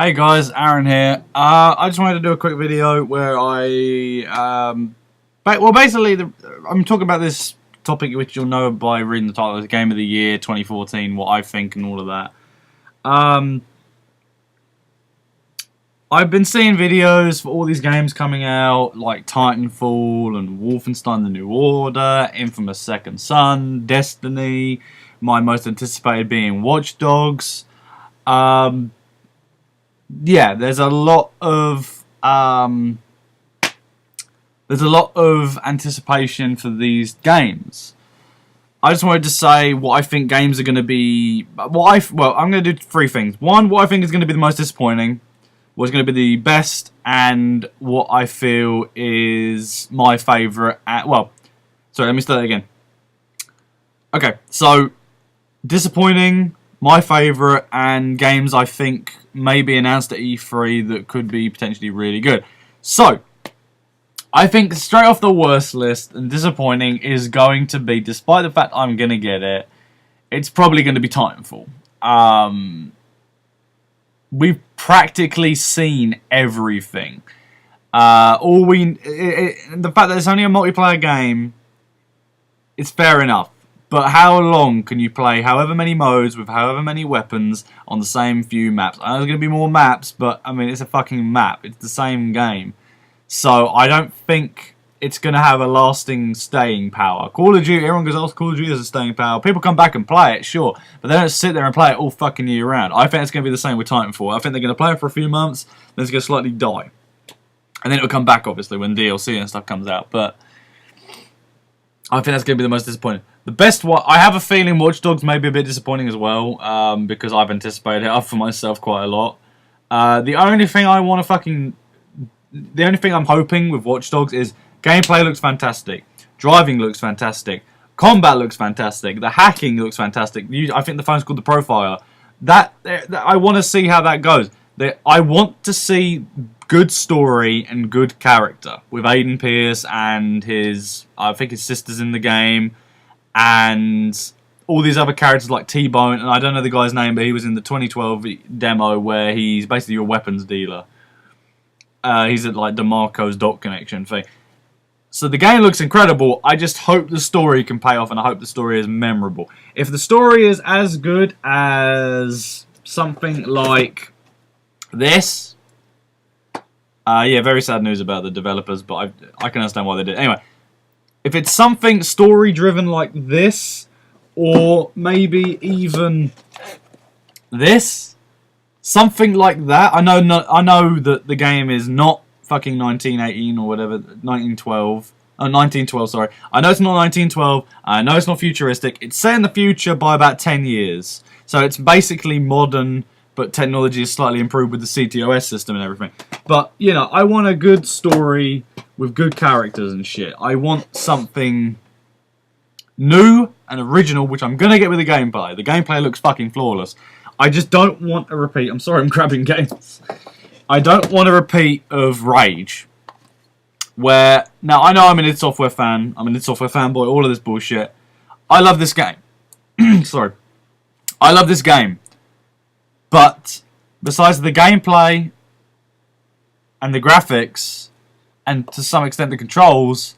Hey guys, Aaron here. I just wanted to do a quick video where I'm talking about this topic which you'll know by reading the title. It's Game of the Year 2014, what I think and all of that. I've been seeing videos for all these games coming out, like Titanfall and Wolfenstein: The New Order, Infamous Second Son, Destiny, my most anticipated being Watch Dogs. Yeah, there's a lot of anticipation for these games. I just wanted to say what I think games are going to be. I'm going to do three things. One, what I think is going to be the most disappointing, what's going to be the best, and what I feel is my favourite. Sorry, let me start that again. Okay, so disappointing, my favourite, and games I think may be announced at E3 that could be potentially really good. So, I think straight off the worst list and disappointing is going to be, despite the fact I'm going to get it, it's probably going to be Titanfall. We've practically seen everything. The fact that it's only a multiplayer game, it's fair enough. But how long can you play however many modes with however many weapons on the same few maps? I know there's going to be more maps, but I mean, it's a fucking map. It's the same game. So I don't think it's going to have a lasting staying power. Call of Duty, everyone goes, oh, Call of Duty has a staying power. People come back and play it, sure. But they don't sit there and play it all fucking year round. I think it's going to be the same with Titanfall. I think they're going to play it for a few months, then it's going to slightly die. And then it'll come back, obviously, when DLC and stuff comes out. But I think that's going to be the most disappointing. The best one, I have a feeling Watch Dogs may be a bit disappointing as well, because I've anticipated it up for myself quite a lot. The only thing I'm hoping with Watch Dogs is gameplay looks fantastic, driving looks fantastic, combat looks fantastic, the hacking looks fantastic. I think the phone's called the Profiler. I want to see how that goes. I want to see good story and good character with Aiden Pierce and I think his sister's in the game, and all these other characters like T-Bone, and I don't know the guy's name, but he was in the 2012 demo where he's basically a weapons dealer. He's at like DeMarco's Dot Connection thing. So the game looks incredible. I just hope the story can pay off, and I hope the story is memorable. If the story is as good as something like this, yeah, very sad news about the developers, but I can understand why they did it. Anyway, if it's something story-driven like this, or maybe even this, something like that. I know that the game is not fucking 1918 or whatever, 1912. Oh, 1912, sorry. I know it's not 1912. I know it's not futuristic. It's set in the future by about 10 years. So it's basically modern, but technology is slightly improved with the CTOS system and everything. But, you know, I want a good story with good characters and shit. I want something new and original, which I'm going to get with the gameplay. The gameplay looks fucking flawless. I just don't want a repeat. I'm sorry I'm grabbing games. I don't want a repeat of Rage. Where, now I know I'm an id Software fan. I'm an id Software fanboy, all of this bullshit. I love this game. Sorry. I love this game. But, besides the gameplay and the graphics, and to some extent the controls,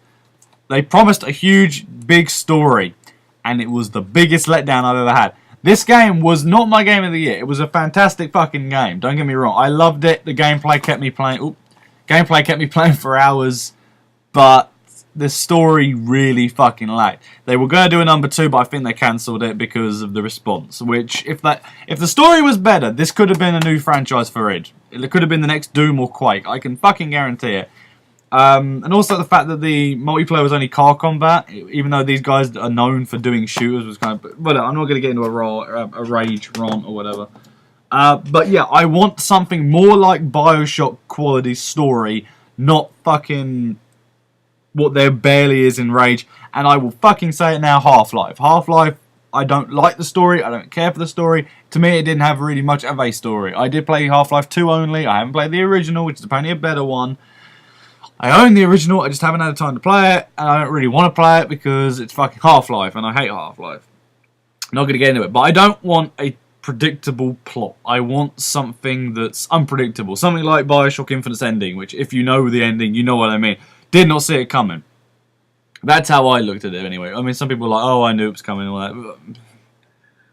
they promised a huge, big story. And it was the biggest letdown I've ever had. This game was not my game of the year. It was a fantastic fucking game. Don't get me wrong. I loved it. The gameplay kept me playing. Gameplay kept me playing for hours. But the story really fucking lacked. They were going to do a number 2, but I think they cancelled it because of the response. Which, if the story was better, this could have been a new franchise for id. It could have been the next Doom or Quake. I can fucking guarantee it. And also the fact that the multiplayer was only car combat, even though these guys are known for doing shooters, was kind of. But I'm not going to get into a rage rant or whatever. But yeah, I want something more like Bioshock quality story, not fucking what there barely is in Rage. And I will fucking say it now: Half-Life. Half-Life. I don't like the story. I don't care for the story. To me, it didn't have really much of a story. I did play Half-Life 2 only. I haven't played the original, which is apparently a better one. I own the original, I just haven't had time to play it, and I don't really want to play it because it's fucking Half-Life, and I hate Half-Life. I'm not going to get into it, but I don't want a predictable plot. I want something that's unpredictable. Something like Bioshock Infinite's ending, which if you know the ending, you know what I mean. Did not see it coming. That's how I looked at it anyway. I mean, some people are like, oh, I knew it was coming, all that.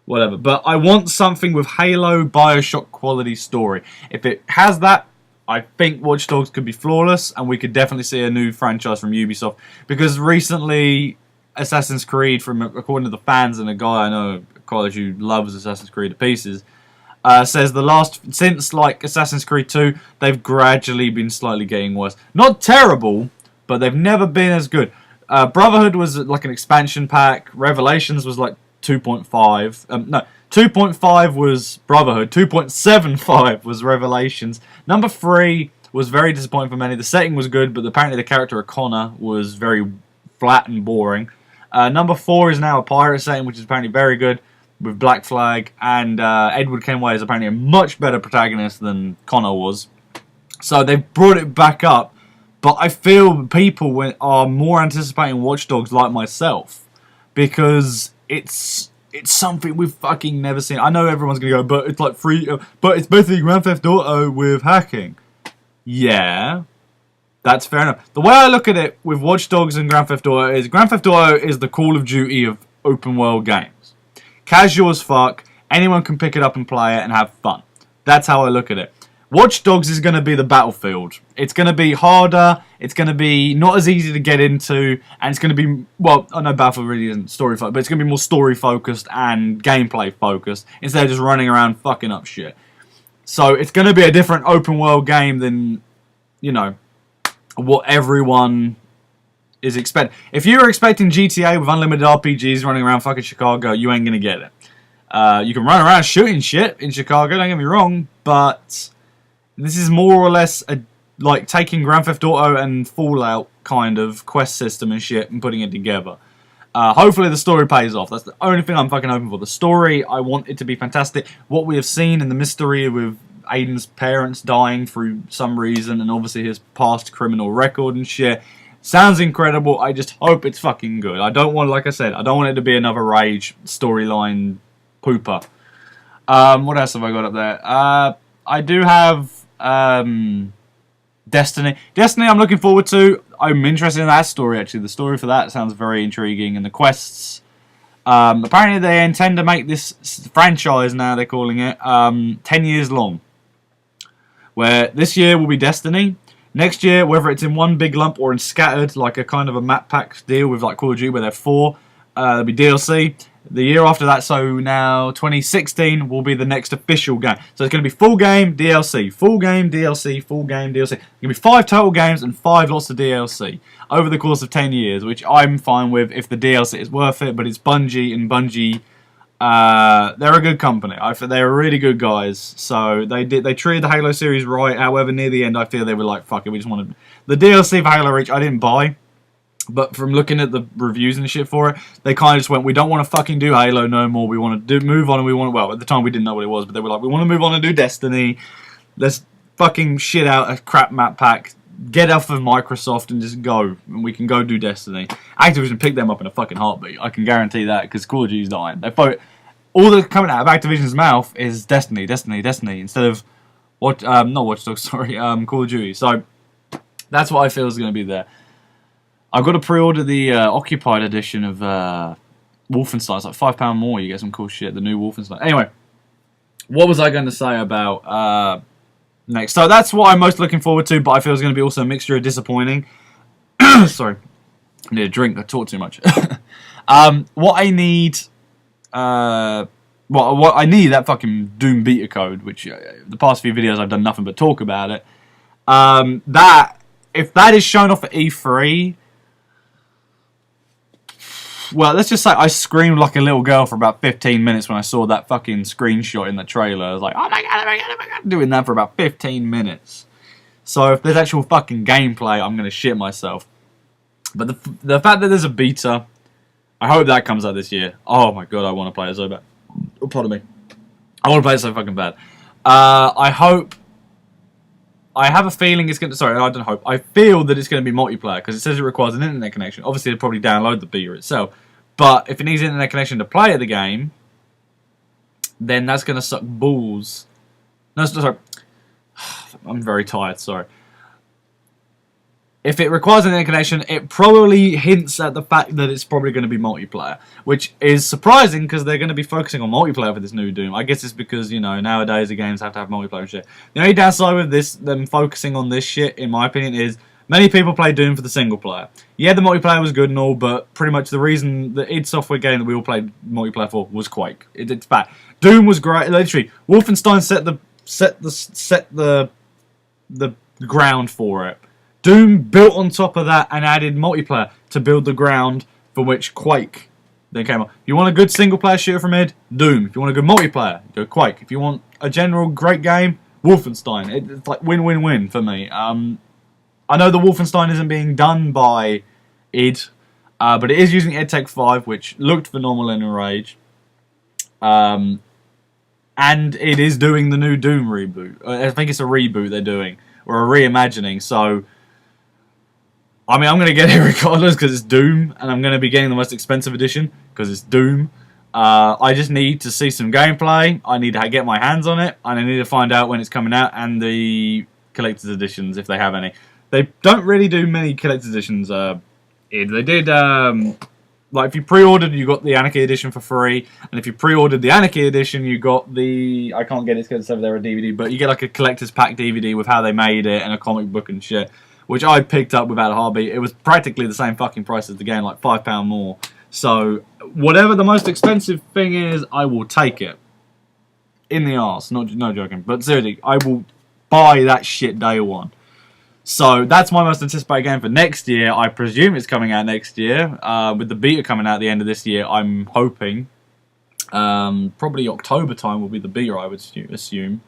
Whatever. But I want something with Halo Bioshock quality story. If it has that, I think Watch Dogs could be flawless, and we could definitely see a new franchise from Ubisoft. Because recently, Assassin's Creed, according to the fans and a guy I know at college who loves Assassin's Creed to pieces, says since like Assassin's Creed 2, they've gradually been slightly getting worse. Not terrible, but they've never been as good. Brotherhood was like an expansion pack. Revelations was like 2.5. No, 2.5 was Brotherhood. 2.75 was Revelations. Number 3 was very disappointing for many. The setting was good, but apparently the character of Connor was very flat and boring. Number 4 is now a pirate setting, which is apparently very good, with Black Flag. And Edward Kenway is apparently a much better protagonist than Connor was. So they've brought it back up. But I feel people are more anticipating Watch Dogs like myself, because it's something we've fucking never seen. I know everyone's gonna go, but it's like free, but it's basically Grand Theft Auto with hacking. Yeah, that's fair enough. The way I look at it with Watch Dogs and Grand Theft Auto is the Call of Duty of open world games. Casual as fuck. Anyone can pick it up and play it and have fun. That's how I look at it. Watch Dogs is going to be the Battlefield. It's going to be harder, it's going to be not as easy to get into, and it's going to be, well, I know Battlefield really isn't story-focused, but it's going to be more story-focused and gameplay-focused, instead of just running around fucking up shit. So it's going to be a different open-world game than, you know, what everyone is expecting. If you're expecting GTA with unlimited RPGs running around fucking Chicago, you ain't going to get it. You can run around shooting shit in Chicago, don't get me wrong, but this is more or less like taking Grand Theft Auto and Fallout kind of quest system and shit and putting it together. Hopefully the story pays off. That's the only thing I'm fucking hoping for. The story, I want it to be fantastic. What we have seen in the mystery with Aiden's parents dying through some reason, and obviously his past criminal record and shit, sounds incredible. I just hope it's fucking good. I don't want, like I said, I don't want it to be another Rage storyline pooper. What else have I got up there? I do have Destiny. Destiny I'm looking forward to. I'm interested in that story, actually. The story for that sounds very intriguing. And the quests. Apparently they intend to make this franchise, now they're calling it, 10 years long. Where this year will be Destiny. Next year, whether it's in one big lump or in scattered, like a kind of a map pack deal with like Call of Duty where they're 4, there'll be DLC. The year after that, so now 2016, will be the next official game. So it's going to be full game, DLC, full game, DLC, full game, DLC. It's going to be 5 total games and 5 lots of DLC over the course of 10 years, which I'm fine with if the DLC is worth it. But it's Bungie, and Bungie, they're a good company. They're really good guys. So they treated the Halo series right. However, near the end, I feel they were like, fuck it, we just wanted the DLC for Halo Reach. I didn't buy. But from looking at the reviews and shit for it, they kind of just went, we don't want to fucking do Halo no more. We want to move on, and we want to, well, at the time we didn't know what it was, but they were like, we want to move on and do Destiny. Let's fucking shit out a crap map pack, get off of Microsoft and just go. And we can go do Destiny. Activision picked them up in a fucking heartbeat. I can guarantee that, because Call of Duty's dying. All that's coming out of Activision's mouth is Destiny, Destiny, Destiny, instead of, not Watch Dogs, sorry, Call of Duty. So, that's what I feel is going to be there. I've got to pre-order the Occupied edition of Wolfenstein. It's like £5 more. You get some cool shit. The new Wolfenstein. Anyway, what was I going to say about next? So that's what I'm most looking forward to, but I feel it's going to be also a mixture of disappointing. Sorry. I need a drink. I talk too much. What I need... what I need, that fucking Doom beta code, which the past few videos I've done nothing but talk about it. If that is shown off at E3... Well, let's just say I screamed like a little girl for about 15 minutes when I saw that fucking screenshot in the trailer. I was like, oh my god, oh my god, oh my god. Doing that for about 15 minutes. So if there's actual fucking gameplay, I'm going to shit myself. But the fact that there's a beta, I hope that comes out this year. Oh my god, I want to play it so bad. Oh, pardon me. I want to play it so fucking bad. I have a feeling it's going to... Sorry, I don't hope. I feel that it's going to be multiplayer, because it says it requires an internet connection. Obviously, they'll probably download the beta itself. But if it needs an internet connection to play the game, then that's going to suck balls. No, sorry. I'm very tired, sorry. If it requires an internet connection, it probably hints at the fact that it's probably going to be multiplayer, which is surprising because they're going to be focusing on multiplayer for this new Doom. I guess it's because, you know, nowadays the games have to have multiplayer and shit. The only downside with this, them focusing on this shit, in my opinion, is many people play Doom for the single player. Yeah, the multiplayer was good and all, but pretty much the reason the id Software game that we all played multiplayer for was Quake. It's bad. Doom was great. Literally, Wolfenstein set the ground for it. Doom built on top of that and added multiplayer to build the ground for which Quake then came up. If you want a good single-player shooter from id, Doom. If you want a good multiplayer, go Quake. If you want a general great game, Wolfenstein. It's like win-win-win for me. I know the Wolfenstein isn't being done by id, but it is using id Tech 5, which looked phenomenal in Rage. And it is doing the new Doom reboot. I think it's a reboot they're doing, or a reimagining, so I mean, I'm going to get it regardless because it's Doom, and I'm going to be getting the most expensive edition because it's Doom. I just need to see some gameplay, I need to get my hands on it, and I need to find out when it's coming out, and the collector's editions, if they have any. They don't really do many collector's editions, They did, like, if you pre-ordered, you got the Anarchy edition for free, and if you pre-ordered the Anarchy edition, you got the, I can't get it because it's over there a DVD, but you get like a collector's pack DVD with how they made it, and a comic book and shit, which I picked up without a heartbeat. It was practically the same fucking price as the game, like £5 more. So, whatever the most expensive thing is, I will take it. In the arse, no joking. But seriously, I will buy that shit day one. So, that's my most anticipated game for next year. I presume it's coming out next year. With the beta coming out at the end of this year, I'm hoping. Probably October time will be the beta, I would assume.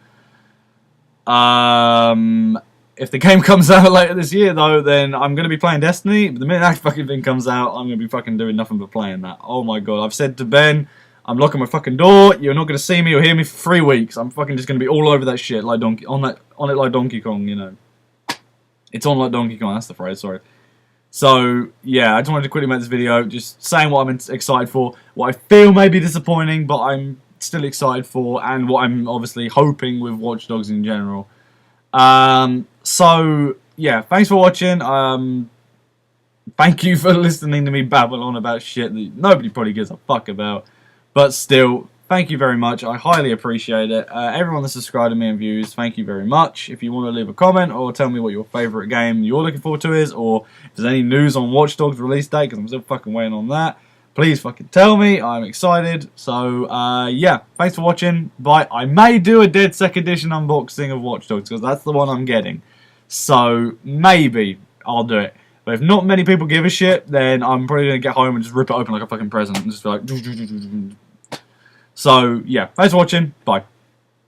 If the game comes out later this year, though, then I'm going to be playing Destiny. But the minute that fucking thing comes out, I'm going to be fucking doing nothing but playing that. Oh my god. I've said to Ben, I'm locking my fucking door. You're not going to see me or hear me for 3 weeks. I'm fucking just going to be all over that shit like Donkey... On it like Donkey Kong, you know. It's on like Donkey Kong, that's the phrase, sorry. So, yeah, I just wanted to quickly make this video, just saying what I'm excited for, what I feel may be disappointing, but I'm still excited for, and what I'm obviously hoping with Watch Dogs in general. So, yeah, thanks for watching. Thank you for listening to me babble on about shit that nobody probably gives a fuck about. But still, thank you very much. I highly appreciate it. Everyone that's subscribed to me and views, thank you very much. If you want to leave a comment or tell me what your favourite game you're looking forward to is, or if there's any news on Watch Dogs release date, because I'm still fucking waiting on that, please fucking tell me. I'm excited. So, yeah, thanks for watching. Bye. I may do a DedSec edition unboxing of Watch Dogs, because that's the one I'm getting. So, maybe I'll do it. But if not many people give a shit, then I'm probably going to get home and just rip it open like a fucking present and just be like... So, yeah, thanks for watching. Bye.